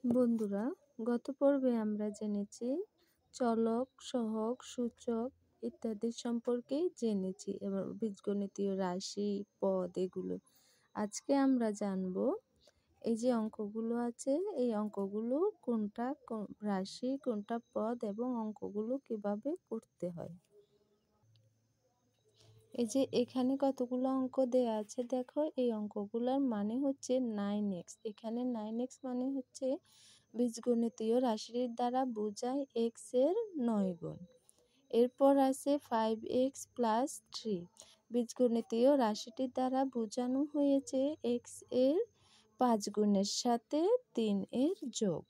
বন্ধুরা, গত পর্বে আমরা জেনেছি চলক, সহগ, সূচক ইত্যাদি সম্পর্কে জেনেছি। এবার বীজগণিতীয় রাশি, পদ এগুলো। আজকে আমরা জানব এই যে অঙ্কগুলো আছে, এই অঙ্কগুলো কোনটা রাশি, কোনটা পদ এবং অঙ্কগুলো কিভাবে করতে হয়। এই যে এখানে কতগুলো অঙ্ক দেয়া আছে দেখো, এই অঙ্কগুলোর মানে হচ্ছে 9x। এখানে 9x মানে হচ্ছে বীজগণিতীয় রাশির দ্বারা বোঝায় x এর 9 গুণ। এরপর আছে 5x + 3। বীজগণিতীয় রাশিটির দ্বারা বোঝানো হয়েছে x এর 5 গুণের সাথে 3 এর যোগ।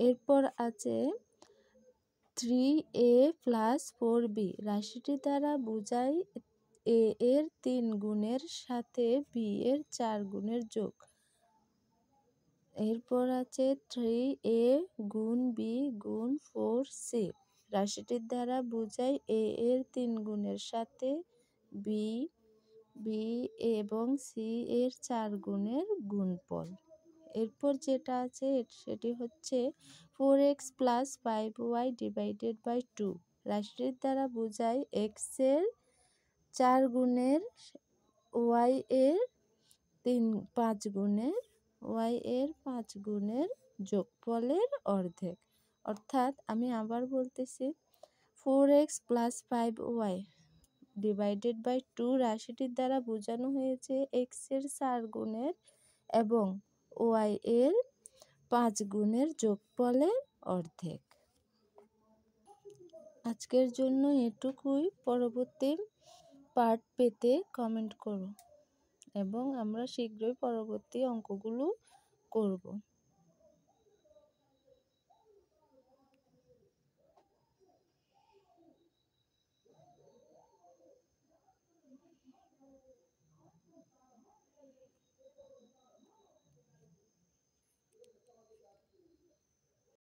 এরপর আছে 3a + 4b। রাশিটি দ্বারা বোঝায় a এর 3 গুণের সাথে b এর 4 গুণের যোগ। এরপর আছে 3a গুণ b গুণ 4c। রাশিটির দ্বারা বোঝায় a এর 3 গুণের সাথে b এবং c এর 4 গুণের গুণফল। এরপর যেটা আছে সেটি হচ্ছে 4x + 5y / 2। রাশিটির দ্বারা বোঝায় x এর 4 গুণের y এর 5 গুণের যোগফলের অর্ধেক। অর্থাৎ আমি আবার বলতেছি, 4x + 5y / 2 রাশিটির দ্বারা বোঝানো হয়েছে x এর 4 গুণের এবং y এর 5 গুণের যোগফলের অর্ধেক। আজকের জন্য এটুকুই। পরবর্তী পার্ট পেতে কমেন্ট করো এবং আমরা শীঘ্রই পরবর্তী অঙ্কগুলো করব।